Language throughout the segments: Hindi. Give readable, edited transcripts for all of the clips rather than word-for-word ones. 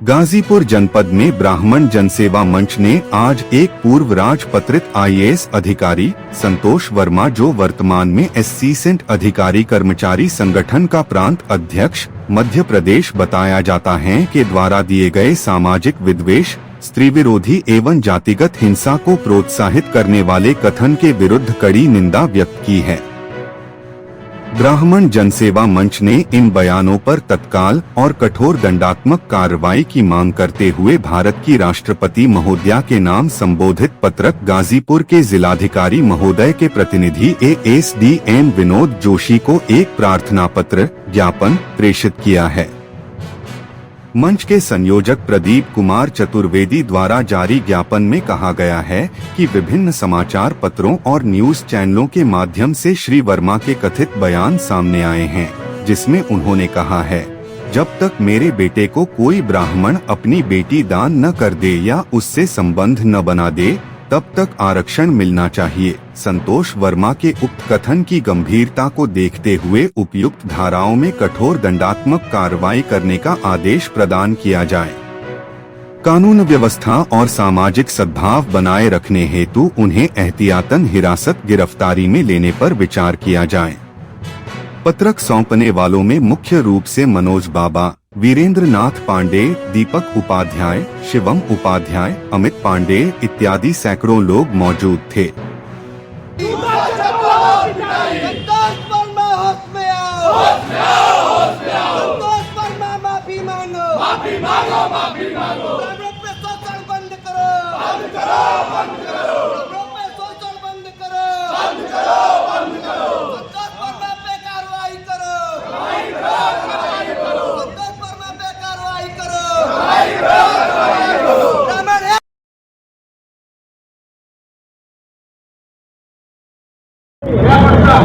गाजीपुर जनपद में ब्राह्मण जनसेवा मंच ने आज एक पूर्व राजपत्रित आईएएस अधिकारी संतोष वर्मा, जो वर्तमान में एससी सेंट अधिकारी कर्मचारी संगठन का प्रांत अध्यक्ष मध्य प्रदेश बताया जाता है, के द्वारा दिए गए सामाजिक विद्वेष, स्त्री विरोधी एवं जातिगत हिंसा को प्रोत्साहित करने वाले कथन के विरुद्ध कड़ी निंदा व्यक्त की है। ब्राह्मण जनसेवा मंच ने इन बयानों पर तत्काल और कठोर दंडात्मक कार्रवाई की मांग करते हुए भारत की राष्ट्रपति महोदया के नाम संबोधित पत्रक गाजीपुर के जिलाधिकारी महोदय के प्रतिनिधि एएसडीएम विनोद जोशी को एक प्रार्थना पत्र ज्ञापन प्रेषित किया है। मंच के संयोजक प्रदीप कुमार चतुर्वेदी द्वारा जारी ज्ञापन में कहा गया है कि विभिन्न समाचार पत्रों और न्यूज चैनलों के माध्यम से श्री वर्मा के कथित बयान सामने आए हैं, जिसमें उन्होंने कहा है, जब तक मेरे बेटे को कोई ब्राह्मण अपनी बेटी दान न कर दे या उससे संबंध न बना दे, तब तक आरक्षण मिलना चाहिए। संतोष वर्मा के उक्त कथन की गंभीरता को देखते हुए उपयुक्त धाराओं में कठोर दंडात्मक कार्रवाई करने का आदेश प्रदान किया जाए। कानून व्यवस्था और सामाजिक सद्भाव बनाए रखने हेतु उन्हें एहतियातन हिरासत गिरफ्तारी में लेने पर विचार किया जाए। पत्रक सौंपने वालों में मुख्य रूप से मनोज बाबा, वीरेंद्र नाथ पांडे, दीपक उपाध्याय, शिवम उपाध्याय, अमित पांडे इत्यादि सैकड़ों लोग मौजूद थे।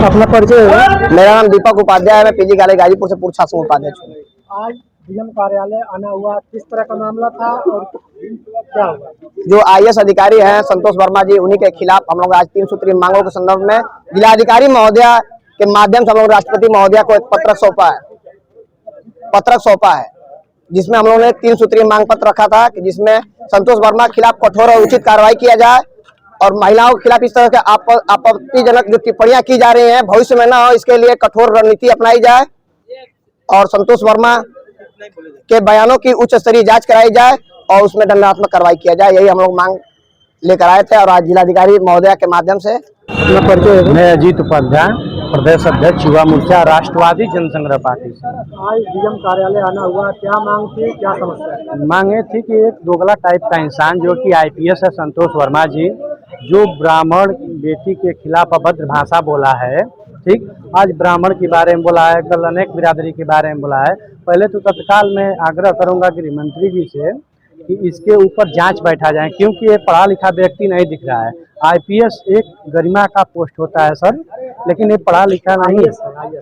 अपना परिचय। मेरा नाम दीपक उपाध्याय है, मैं पीजी कॉलेज गाजीपुर से पूर्व शासन उपाध्यक्ष हूँ। आज डीएम कार्यालय आना हुआ, किस तरह का मामला था और क्या हुआ? जो आईएएस अधिकारी हैं संतोष वर्मा जी, उन्हीं के खिलाफ हम लोग आज 3 सूत्रीय मांगों के संदर्भ में जिलाधिकारी महोदया के माध्यम से हम लोग राष्ट्रपति महोदया को एक पत्रक सौंपा है, जिसमें हम लोगों ने 3 सूत्रीय मांग पत्र रखा था कि जिसमें संतोष वर्मा के खिलाफ कठोर और उचित कार्रवाई किया जाए और महिलाओं के खिलाफ इस तरह के आपत्तिजनक जो टिप्पणियां की जा रही हैं भविष्य में न हो, इसके लिए कठोर रणनीति अपनाई जाए और संतोष वर्मा के बयानों की उच्च स्तरीय जांच कराई जाए और उसमें दंडात्मक कार्रवाई किया जाए। यही हम लोग मांग लेकर आए थे और आज जिलाधिकारी महोदया के माध्यम से। मैं अजीत उपाध्याय, प्रदेश अध्यक्ष युवा मोर्चा राष्ट्रवादी जनसंग्रह पार्टी से। आज डीएम कार्यालय आना हुआ, क्या मांग थी, क्या समस्या? मांगे थी कि एक दोगला टाइप का इंसान जो कि आईपीएस है संतोष वर्मा जी, जो ब्राह्मण बेटी के खिलाफ अभद्र भाषा बोला है, ठीक, आज ब्राह्मण के बारे में बोला है, कल अनेक बिरादरी के बारे में बोला है। पहले तो तत्काल मैं आग्रह करूंगा गृह मंत्री जी से कि इसके ऊपर जांच बैठा जाए, क्योंकि ये पढ़ा लिखा व्यक्ति नहीं दिख रहा है। आईपीएस एक गरिमा का पोस्ट होता है सर, लेकिन ये पढ़ा लिखा नहीं है।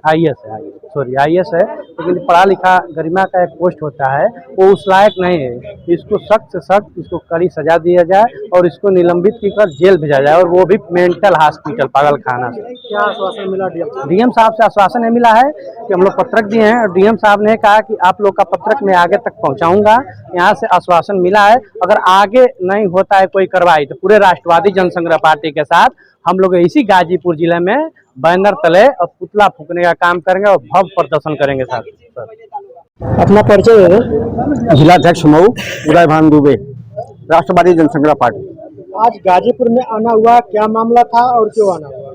आईएएस है, लेकिन पढ़ा लिखा गरिमा का एक पोस्ट होता है, वो उस लायक नहीं है। इसको सख्त से सख्त इसको कड़ी सजा दिया जाए और इसको निलंबित कर जेल भेजा जाए, और वो भी मेंटल हॉस्पिटल पागल खाना से। क्या आश्वासन मिला डीएम साहब से? आश्वासन ये मिला है कि हम लोग पत्रक दिए हैं और डीएम साहब ने कहा कि आप लोग का पत्रक मैं आगे तक पहुंचाऊंगा। यहाँ से आश्वासन मिला है, अगर आगे नहीं होता है कोई कार्रवाई तो पूरे राष्ट्रवादी जनसंग्रह पार्टी के साथ हम लोग इसी गाजीपुर जिले में बैनर तले और पुतला फूकने का काम करेंगे और भव्य प्रदर्शन करेंगे सर। अपना परिचय। जिलाध्यक्ष मऊ उदय भान दुबे, राष्ट्रवादी जनसंग्रह पार्टी। आज गाजीपुर में आना हुआ, क्या मामला था और क्यों आना हुआ?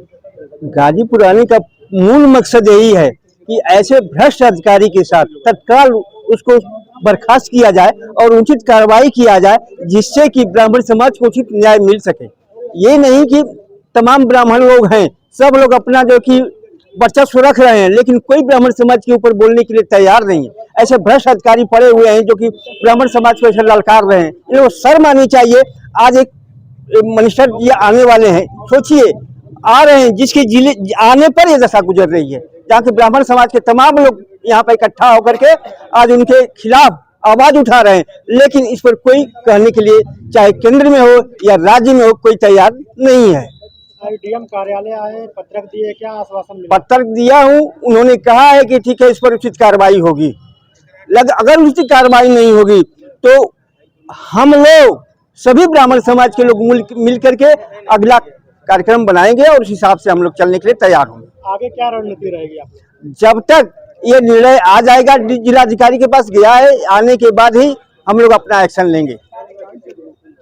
गाजीपुर आने का मूल मकसद यही है कि ऐसे भ्रष्ट अधिकारी के साथ तत्काल उसको बर्खास्त किया जाए और उचित कार्रवाई किया जाए, जिससे कि ब्राह्मण समाज को उचित न्याय मिल सके। ये नहीं कि तमाम ब्राह्मण लोग हैं, सब लोग अपना जो कि वर्चस्व रख रहे हैं, लेकिन कोई ब्राह्मण समाज के ऊपर बोलने के लिए तैयार नहीं है। ऐसे भ्रष्ट अधिकारी पड़े हुए हैं जो कि ब्राह्मण समाज को ऐसे ललकार रहे हैं, इनको शर्म आनी चाहिए। आज एक मिनिस्टर ये आने वाले हैं, सोचिए आ रहे हैं, जिसके जिले आने पर ये दशा गुजर रही है, जहाँ के ब्राह्मण समाज के तमाम लोग यहाँ पर इकट्ठा होकर के आज उनके खिलाफ आवाज उठा रहे हैं, लेकिन इस पर कोई कहने के लिए चाहे केंद्र में हो या राज्य में हो कोई तैयार नहीं है। डीएम कार्यालय आए, पत्रक दिए, क्या आश्वासन मिला? पत्रक दिया हूँ, उन्होंने कहा है कि ठीक है इस पर उचित कार्रवाई होगी। अगर उचित कार्रवाई नहीं होगी तो हम लोग सभी ब्राह्मण समाज के लोग मिल करके अगला कार्यक्रम बनाएंगे और उस हिसाब से हम लोग चलने के लिए तैयार होंगे। आगे क्या रणनीति रहेगी आपकी? जब तक ये निर्णय आ जाएगा, जिलाधिकारी के पास गया है, आने के बाद ही हम लोग अपना एक्शन लेंगे।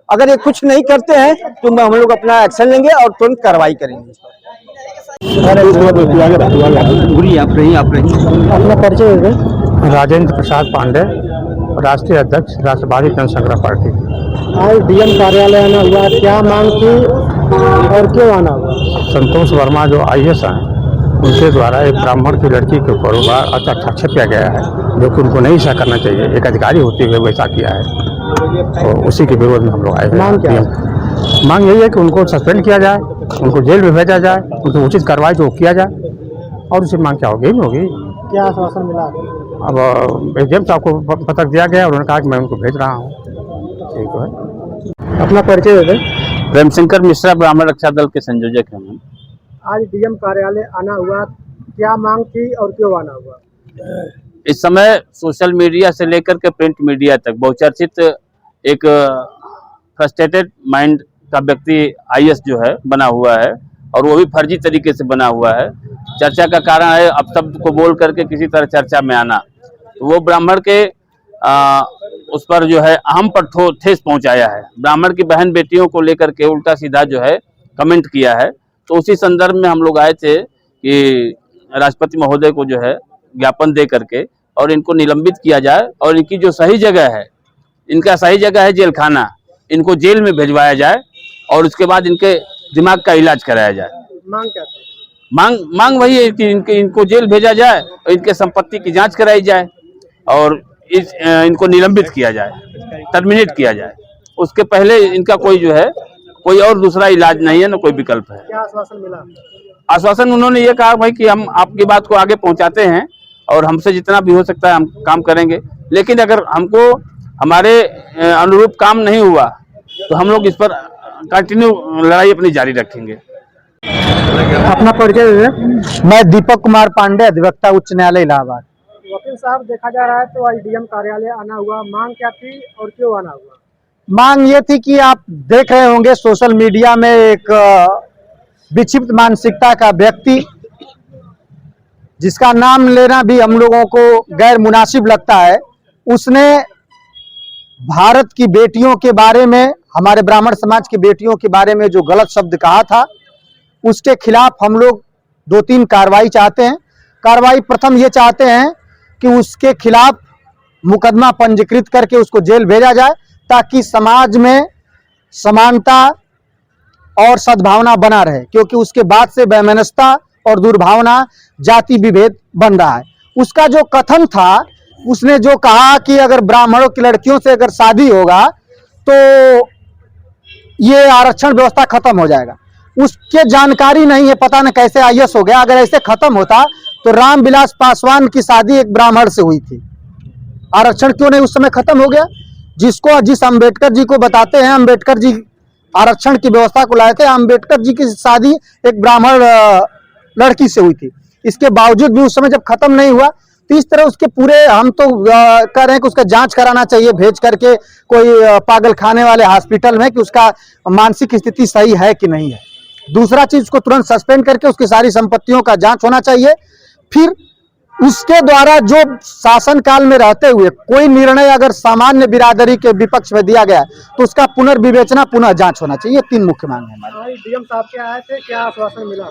अगर ये कुछ नहीं करते हैं तो हम लोग अपना एक्शन लेंगे और तुरंत कार्रवाई करेंगे। अपना परिचय दे। राजेंद्र प्रसाद पांडे, राष्ट्रीय अध्यक्ष राष्ट्रवादी जनसंग्रह पार्टी। आज डीएम कार्यालय आना हुआ, क्या मांग थी और क्यों आना हुआ? संतोष वर्मा जो IAS हैं, उनके द्वारा एक ब्राह्मण की लड़की के ऊपर हस्ताक्षर किया गया है, जो कि उनको नहीं ऐसा करना चाहिए। एक अधिकारी होते हुए वैसा किया है, तो उसी के विरोध में हम लोग आए हैं। मांग क्या है? मांग यही है कि उनको सस्पेंड किया जाए, उनको जेल में भेजा जाए, उनको उचित कार्रवाई जो किया जाए। और उसी मांग क्या होगी नहीं होगी। क्या आश्वासन मिला? अब एसडीएम साहब को पत्र दिया गया और उन्होंने कहा कि मैं उनको भेज रहा हूँ। ठीक तो है। अपना परिचय दे। प्रेमशंकर मिश्रा, ब्राह्मण रक्षा दल के संयोजक हैं हम। आज डीएम कार्यालय आना हुआ, क्या मांग थी और क्यों आना हुआ? इस समय सोशल मीडिया से लेकर के प्रिंट मीडिया तक बहुचर्चित एक फ्रस्ट्रेटेड माइंड का व्यक्ति IAS जो है बना हुआ है, और वो भी फर्जी तरीके से बना हुआ है। चर्चा का कारण है अपशब्द को बोल करके किसी तरह चर्चा में आना। तो वो ब्राह्मण के उस पर जो है अहम पर ठेस पहुंचाया है। ब्राह्मण की बहन बेटियों को लेकर के उल्टा सीधा जो है कमेंट किया है। तो उसी संदर्भ में हम लोग आए थे कि राष्ट्रपति महोदय को जो है ज्ञापन दे करके और इनको निलंबित किया जाए, और इनकी जो सही जगह है, इनका सही जगह है जेल खाना, इनको जेल में भिजवाया जाए और उसके बाद इनके दिमाग का इलाज कराया जाए। मांग क्या थी? मांग वही है कि इनको जेल भेजा जाए और इनके संपत्ति की जांच कराई जाए और इनको निलंबित किया जाए, टर्मिनेट किया जाए। उसके पहले इनका कोई जो है कोई और दूसरा इलाज नहीं है, ना कोई विकल्प है। क्या आश्वासन मिला? आश्वासन उन्होंने ये कहा भाई कि हम आपकी बात को आगे पहुंचाते हैं और हमसे जितना भी हो सकता है हम काम करेंगे, लेकिन अगर हमको हमारे अनुरूप काम नहीं हुआ तो हम लोग इस पर कंटिन्यू लड़ाई अपनी जारी रखेंगे। अपना परिचय दे। मैं दीपक कुमार पांडे, अधिवक्ता, उच्च न्यायालय इलाहाबाद। वकील साहब, देखा जा रहा है तो आज डीएम कार्यालय आना हुआ, मांग क्या थी और क्यों आना हुआ? मांग ये थी कि आप देख रहे होंगे सोशल मीडिया में एक विक्षिप्त मानसिकता का व्यक्ति, जिसका नाम लेना भी हम लोगों को गैर मुनासिब लगता है, उसने भारत की बेटियों के बारे में, हमारे ब्राह्मण समाज की बेटियों के बारे में जो गलत शब्द कहा था, उसके खिलाफ हम लोग 2-3 कार्रवाई चाहते हैं। कार्रवाई प्रथम ये चाहते हैं कि उसके खिलाफ मुकदमा पंजीकृत करके उसको जेल भेजा जाए, ताकि समाज में समानता और सद्भावना बना रहे, क्योंकि उसके बाद से वैमनस्यता और दुर्भावना, जाति विभेद बन रहा है। उसका जो कथन था, उसने जो कहा कि अगर ब्राह्मणों की लड़कियों से अगर शादी होगा तो ये आरक्षण व्यवस्था खत्म हो जाएगा। उसके जानकारी नहीं है, पता न कैसे IAS हो गया। अगर ऐसे खत्म होता तो रामविलास पासवान की शादी एक ब्राह्मण से हुई थी, आरक्षण क्यों नहीं उस समय खत्म हो गया? जिस अंबेडकर जी को बताते हैं, अंबेडकर जी आरक्षण की व्यवस्था को लाए थे, अंबेडकर जी की शादी एक ब्राह्मण लड़की से हुई थी। इसके बावजूद भी उस समय जब खत्म नहीं हुआ, तो इस तरह उसके पूरे हम तो कह रहे हैं कि उसका जांच कराना चाहिए, भेज करके कोई पागल खाने वाले हॉस्पिटल में, कि उसका मानसिक स्थिति सही है कि नहीं है। दूसरा चीज, उसको तुरंत सस्पेंड करके उसकी सारी संपत्तियों का जांच होना चाहिए। फिर उसके द्वारा जो शासन काल में रहते हुए कोई निर्णय अगर सामान्य बिरादरी के विपक्ष में दिया गया तो उसका पुनर्विवेचना, पुनः जांच होना चाहिए। 3 मुख्य मांग है हमारी। डीएम साहब के आए थे, क्या आश्वासन मिला?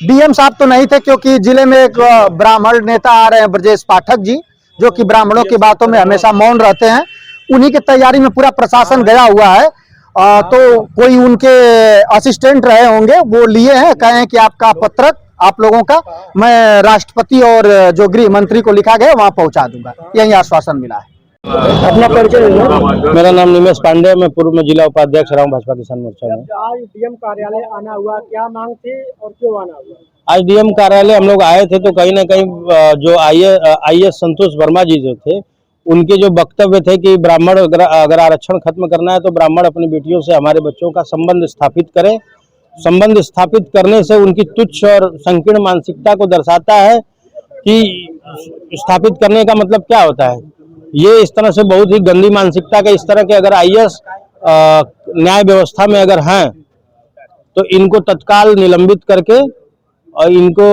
डीएम साहब तो नहीं थे, क्योंकि जिले में एक ब्राह्मण नेता आ रहे हैं, ब्रजेश पाठक जी, जो कि ब्राह्मणों की बातों में हमेशा मौन रहते हैं। उन्हीं की तैयारी में पूरा प्रशासन गया हुआ है। तो कोई उनके असिस्टेंट रहे होंगे, वो लिए हैं, कहे हैं कि आपका पत्रक आप लोगों का मैं राष्ट्रपति और जो गृह मंत्री को लिखा गया वहां पहुंचा दूंगा, यही आश्वासन मिला है। अपना परिचय दे। मेरा नाम निमेश पांडे, मैं पूर्व में जिला उपाध्यक्ष रहा हूँ भाजपा किसान मोर्चा में। आज डीएम कार्यालय आना हुआ, क्या मांग थी और क्यों आना हुआ? आज डीएम कार्यालय हम लोग आए थे, तो कहीं ना कहीं जो IAS संतोष वर्मा जी जो थे, उनके जो वक्तव्य थे कि ब्राह्मण अगर आरक्षण खत्म करना है तो ब्राह्मण अपनी बेटियों से, हमारे बच्चों का संबंध स्थापित करें। संबंध स्थापित करने से उनकी तुच्छ और संकीर्ण मानसिकता को दर्शाता है कि स्थापित करने का मतलब क्या होता है। ये इस तरह से बहुत ही गंदी मानसिकता का, इस तरह के अगर आईएएस न्याय व्यवस्था में अगर हैं तो इनको तत्काल निलंबित करके और इनको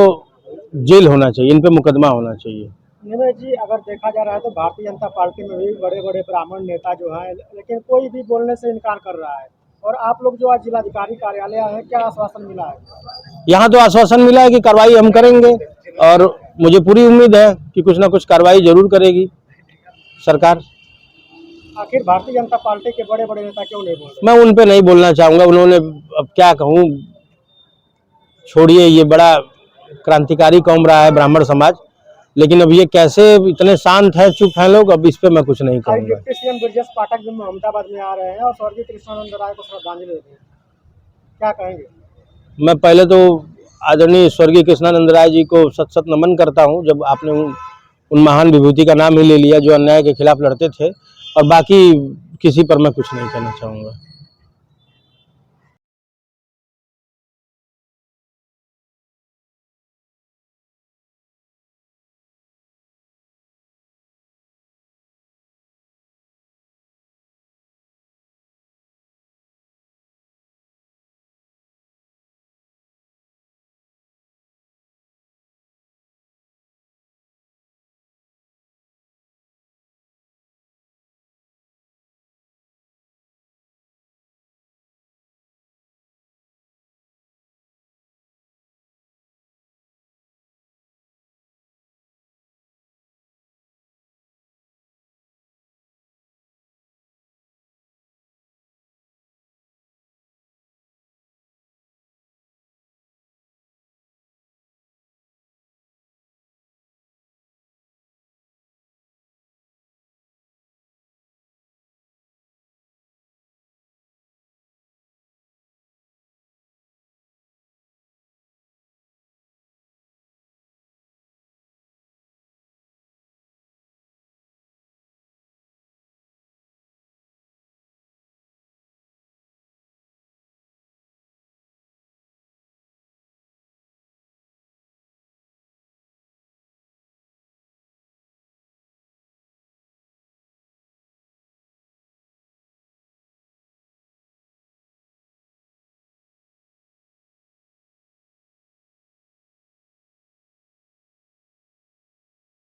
जेल होना चाहिए, इन पे मुकदमा होना चाहिए। निमेश जी, अगर देखा जा रहा है तो भारतीय जनता पार्टी में भी बड़े बड़े ब्राह्मण नेता जो हैं, लेकिन कोई भी बोलने से इनकार कर रहा है। और आप लोग जो आज जिलाधिकारी कार्यालय आए हैं, क्या आश्वासन मिला है? यहाँ तो आश्वासन मिला है कि कार्रवाई हम करेंगे और मुझे पूरी उम्मीद है कि कुछ ना कुछ कार्रवाई जरूर करेगी सरकार। आखिर भारतीय जनता पार्टी के बड़े बड़े नेता क्यों नहीं बोल रहे? मैं उन पे नहीं बोलना चाहूँगा, उन्होंने अब क्या कहूँ, छोड़िए, ये बड़ा क्रांतिकारी कौम रहा है ब्राह्मण समाज, लेकिन अब ये कैसे इतने शांत है, चुप हैं लोग, अब इस पे मैं कुछ नहीं कहूँगा। डिप्टी सीएम ब्रजेश पाठक भी अहमदाबाद में आ रहे हैं और स्वर्गीय कृष्णानंद राय को श्रद्धांजलि दे रहे हैं, क्या कहेंगे? मैं पहले तो आदरणीय स्वर्गीय कृष्णानंद राय जी को सत सत नमन करता हूँ, जब आपने उन महान विभूति का नाम ही ले लिया जो अन्याय के खिलाफ लड़ते थे, और बाकी किसी पर मैं कुछ नहीं कहना चाहूँगा।